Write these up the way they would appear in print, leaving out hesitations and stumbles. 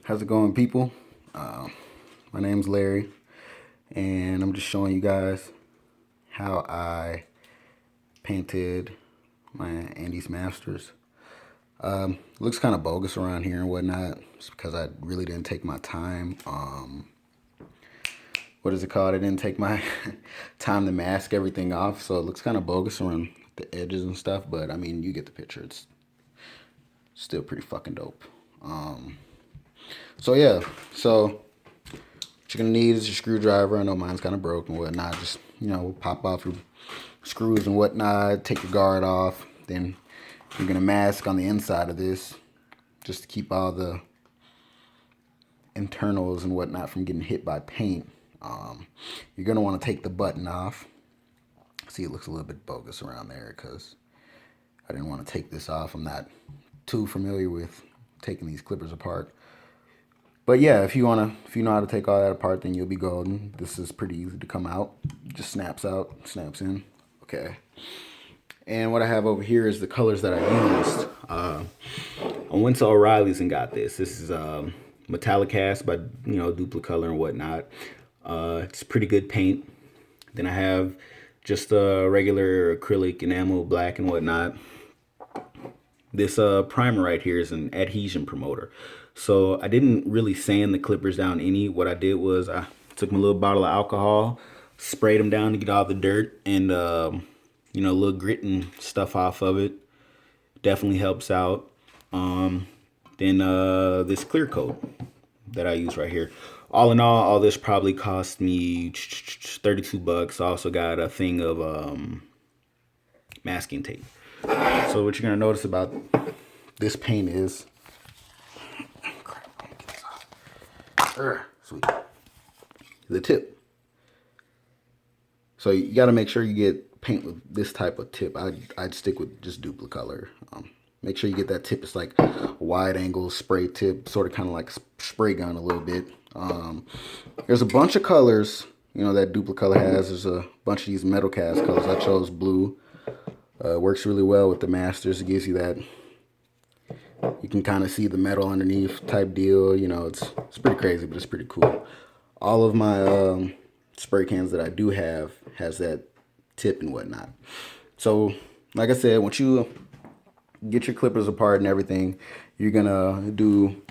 How's it going, people? My name's Larry, and I'm just showing you guys how I painted my Andis Masters. Looks kind of bogus around here and whatnot. It's because I really didn't take my time. What is it called? I didn't take my time to mask everything off, so it looks kind of bogus around the edges and stuff. But I mean, you get the picture. It's still pretty fucking dope. So yeah, so what you're gonna need is your screwdriver. I know mine's kind of broken and whatnot. Just pop off your screws and whatnot. Take your guard off. Then you're gonna mask on the inside of this, just to keep all the internals and whatnot from getting hit by paint. You're gonna want to take the button off. See, it looks a little bit bogus around there because I didn't want to take this off. I'm not too familiar with taking these clippers apart. But yeah, if you know how to take all that apart, then you'll be golden. This is pretty easy to come out. Just snaps out, snaps in. Okay. And what I have over here is the colors that I used. I went to O'Reilly's and got this. This is Metallic Cast by Duplicolor and whatnot. It's pretty good paint. Then I have just a regular acrylic enamel black and whatnot. This primer right here is an adhesion promoter. So I didn't really sand the clippers down any. What I did was I took my little bottle of alcohol, sprayed them down to get all the dirt and little grit and stuff off of it. Definitely helps out. Then this clear coat that I use right here. All in all this probably cost me 32 bucks. I also got a thing of masking tape. So what you're gonna notice about this paint is sweet. The tip. So you got to make sure you get paint with this type of tip. I'd stick with just Duplicolor. Make sure you get that tip. It's like a wide angle spray tip, sort of kind of like spray gun a little bit. There's a bunch of colors, that Duplicolor has. There's a bunch of these metal cast colors. I chose blue. Works really well with the Masters. It gives you that. You can kind of see the metal underneath type deal. It's pretty crazy, but it's pretty cool. All of my spray cans that I do have has that tip and whatnot. So, like I said, once you get your clippers apart and everything, you're gonna do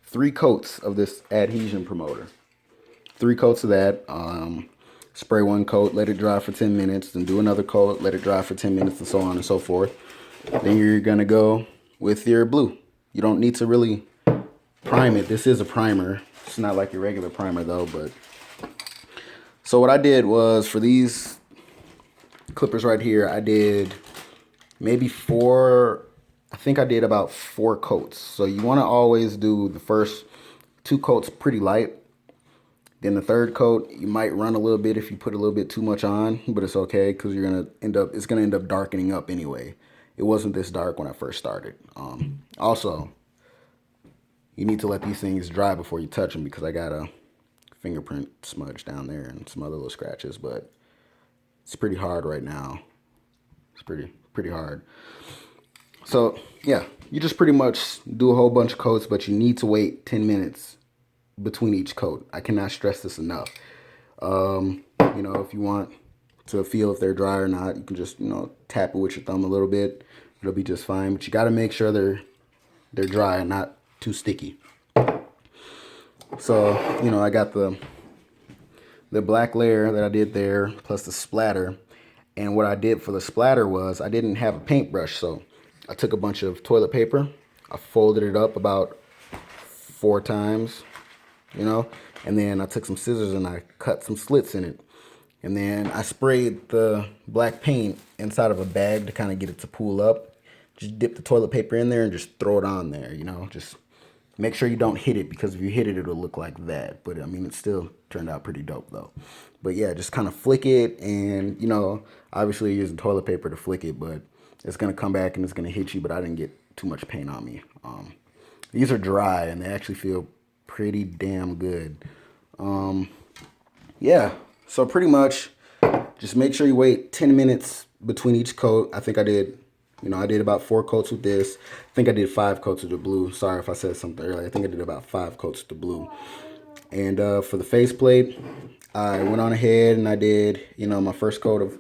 3 coats of this adhesion promoter. 3 coats of that. Spray 1 coat, let it dry for 10 minutes, then do another coat, let it dry for 10 minutes, and so on and so forth. Then you're gonna go with your blue. You don't need to really prime it. This is a primer. It's not like your regular primer though, but so what I did was for these clippers right here, I did maybe 4, I think I did about 4 coats. So you wanna always do the first 2 coats pretty light. Then the 3rd coat, you might run a little bit if you put a little bit too much on, but it's okay because it's gonna end up darkening up anyway. It wasn't this dark when I first started. Also, you need to let these things dry before you touch them because I got a fingerprint smudge down there and some other little scratches, but it's pretty hard right now. It's pretty hard. So yeah, you just pretty much do a whole bunch of coats, but you need to wait 10 minutes between each coat. I cannot stress this enough. If you want to feel if they're dry or not, you can just tap it with your thumb a little bit. It'll be just fine, but you got to make sure they're dry and not too sticky. So I got the black layer that I did there plus the splatter, and what I did for the splatter was I didn't have a paintbrush, so I took a bunch of toilet paper, I folded it up about 4 times, and then I took some scissors and I cut some slits in it. And then I sprayed the black paint inside of a bag to kind of get it to pool up. Just dip the toilet paper in there and just throw it on there, Just make sure you don't hit it because if you hit it, it'll look like that. But I mean, it still turned out pretty dope though. But yeah, just kind of flick it and, obviously you're using toilet paper to flick it, but it's going to come back and it's going to hit you, but I didn't get too much paint on me. These are dry and they actually feel pretty damn good. Yeah, so pretty much just make sure you wait 10 minutes between each coat. I think I did You know, I did about 4 coats with this. I think I did 5 coats of the blue. Sorry if I said something earlier. I think I did about 5 coats of the blue. And for the faceplate, I went on ahead and I did, you know, my first coat of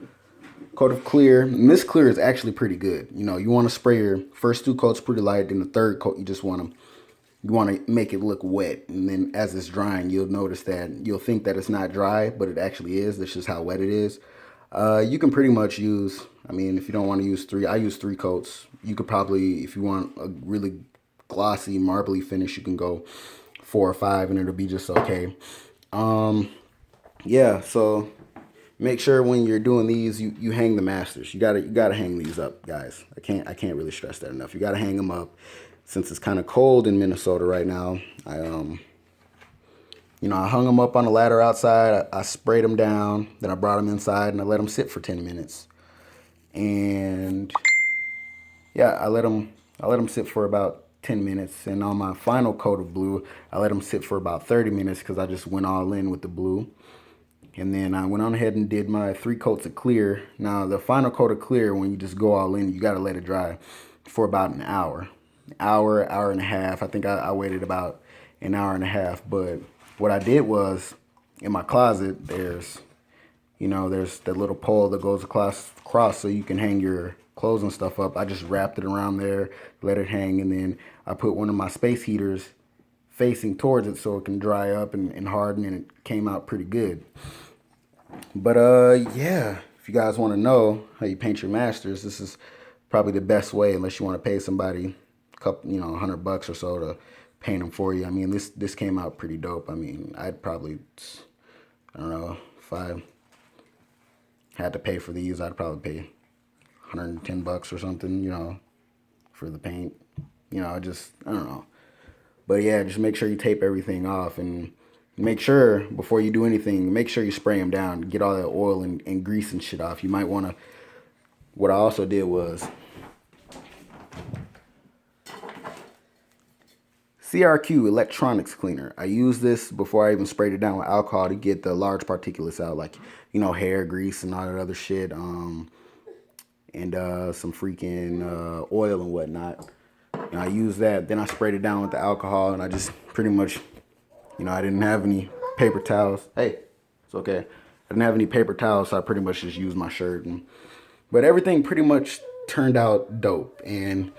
clear. And this clear is actually pretty good. You know, you want to spray your first 2 coats pretty light. Then the third coat, you want to make it look wet. And then as it's drying, you'll notice that you'll think that it's not dry, but it actually is. That's just how wet it is. You can pretty much use, I mean, if you don't want to use 3, I use 3 coats. You could probably, if you want a really glossy, marbly finish, you can go 4 or 5 and it'll be just okay. Yeah, so make sure when you're doing these, you hang the masters. You gotta hang these up, guys. I can't really stress that enough. You gotta hang them up. Since it's kind of cold in Minnesota right now, I hung them up on a ladder outside. I sprayed them down. Then I brought them inside and I let them sit for 10 minutes. And yeah, I let them sit for about 10 minutes. And on my final coat of blue, I let them sit for about 30 minutes because I just went all in with the blue. And then I went on ahead and did my 3 coats of clear. Now, the final coat of clear, when you just go all in, you got to let it dry for about an hour. Hour and a half. I think I waited about an hour and a half. But what I did was, in my closet, there's that little pole that goes across so you can hang your clothes and stuff up. I just wrapped it around there, let it hang, and then I put one of my space heaters facing towards it so it can dry up and harden, and it came out pretty good. But yeah, if you guys want to know how you paint your masters, this is probably the best way, unless you want to pay somebody a couple, $100 or so to paint them for you. I mean, this came out pretty dope. I mean, I'd probably, I don't know, if I had to pay for these, I'd probably pay $110 or something, for the paint. I don't know. But yeah, just make sure you tape everything off, and make sure before you do anything, make sure you spray them down, get all that oil and grease and shit off. You might want to, what I also did was CRQ electronics cleaner. I used this before I even sprayed it down with alcohol to get the large particulates out, like, hair grease and all that other shit, and some freaking oil and whatnot. And I used that, then I sprayed it down with the alcohol, and I just pretty much, I didn't have any paper towels. Hey, it's okay. I didn't have any paper towels, so I pretty much just used my shirt. But everything pretty much turned out dope. And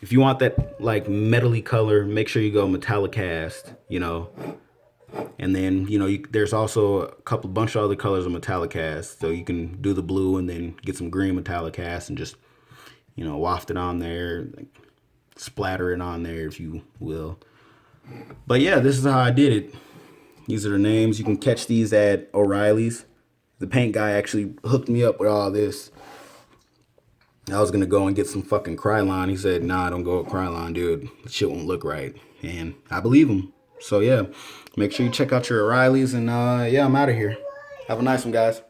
if you want that like metally color, make sure you go metallic cast, And then, there's also a bunch of other colors of metallic cast. So you can do the blue and then get some green metallic cast and just, waft it on there, like, splatter it on there, if you will. But yeah, this is how I did it. These are the names. You can catch these at O'Reilly's. The paint guy actually hooked me up with all this. I was going to go and get some fucking Krylon. He said, nah, don't go with Krylon, dude. The shit won't look right. And I believe him. So yeah, make sure you check out your O'Reilly's. And yeah, I'm out of here. Have a nice one, guys.